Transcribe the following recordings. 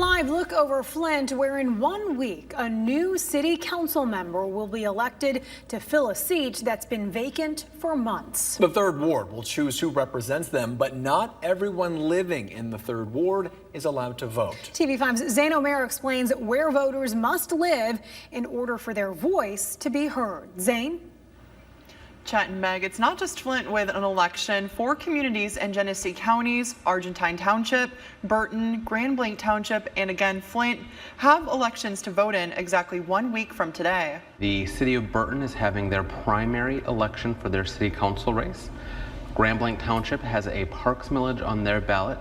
live look over Flint, where in 1 week, a new city council member will be elected to fill a seat that's been vacant for months. The 3rd Ward will choose who represents them, but not everyone living in the 3rd Ward is allowed to vote. TV5's Zane O'Meara explains where voters must live in order for their voice to be heard. Zane? Chet and Meg, it's not just Flint with an election. 4 communities in Genesee counties, Argentine Township, Burton, Grand Blanc Township, and again Flint, have elections to vote in exactly 1 week from today. The city of Burton is having their primary election for their city council race. Grand Blanc Township has a parks millage on their ballot.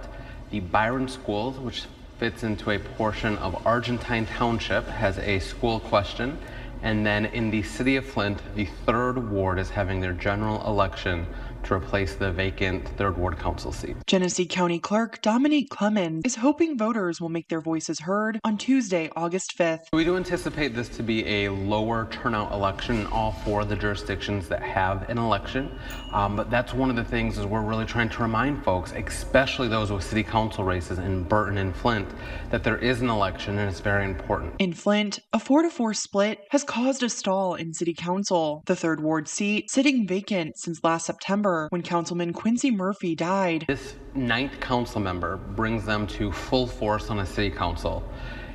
The Byron Schools, which fits into a portion of Argentine Township, has a school question. And then in the city of Flint, the 3rd Ward is having their general election to replace the vacant 3rd Ward council seat. Genesee County Clerk Dominique Clemens is hoping voters will make their voices heard on Tuesday, August 5th. We do anticipate this to be a lower turnout election in all 4 of the jurisdictions that have an election. But that's one of the things is we're really trying to remind folks, especially those with city council races in Burton and Flint, that there is an election and it's very important. In Flint, a 4-to-4 split has caused a stall in city council. The 3rd Ward seat sitting vacant since last September when Councilman Quincy Murphy died. This 9th council member brings them to full force on a city council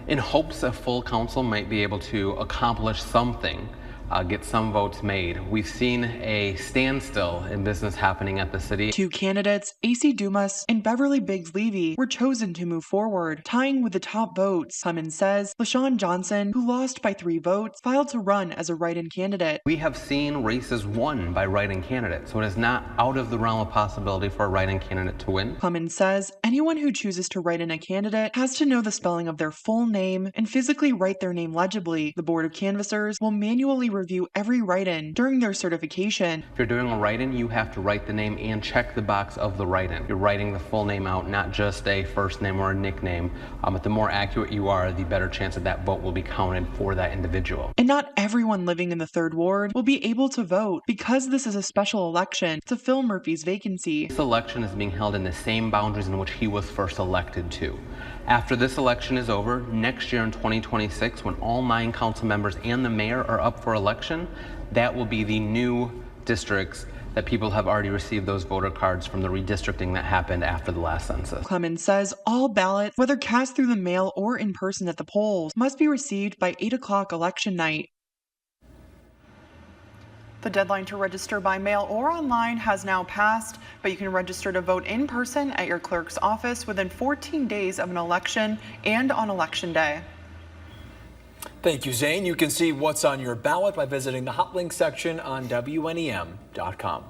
in hopes a full council might be able to accomplish something, get some votes made. We've seen a standstill in business happening at the city. 2 candidates, AC Dumas and Beverly Biggs Levy, were chosen to move forward, tying with the top votes. Clemens says LaShawn Johnson, who lost by 3 votes, filed to run as a write-in candidate. We have seen races won by write-in candidates, so it is not out of the realm of possibility for a write-in candidate to win. Clemens says anyone who chooses to write in a candidate has to know the spelling of their full name and physically write their name legibly. The Board of Canvassers will manually review every write-in during their certification. If you're doing a write-in, you have to write the name and check the box of the write-in. You're writing the full name out, not just a first name or a nickname. But the more accurate you are, the better chance that that vote will be counted for that individual. And not everyone living in the 3rd Ward will be able to vote because this is a special election to fill Murphy's vacancy. This election is being held in the same boundaries in which he was first elected to. After this election is over, next year in 2026, when all 9 council members and the mayor are up for election, that will be the new districts that people have already received those voter cards from the redistricting that happened after the last census. Clemens says all ballots, whether cast through the mail or in person at the polls, must be received by 8 o'clock election night. The deadline to register by mail or online has now passed, but you can register to vote in person at your clerk's office within 14 days of an election and on election day. Thank you, Zane. You can see what's on your ballot by visiting the hot link section on WNEM.com.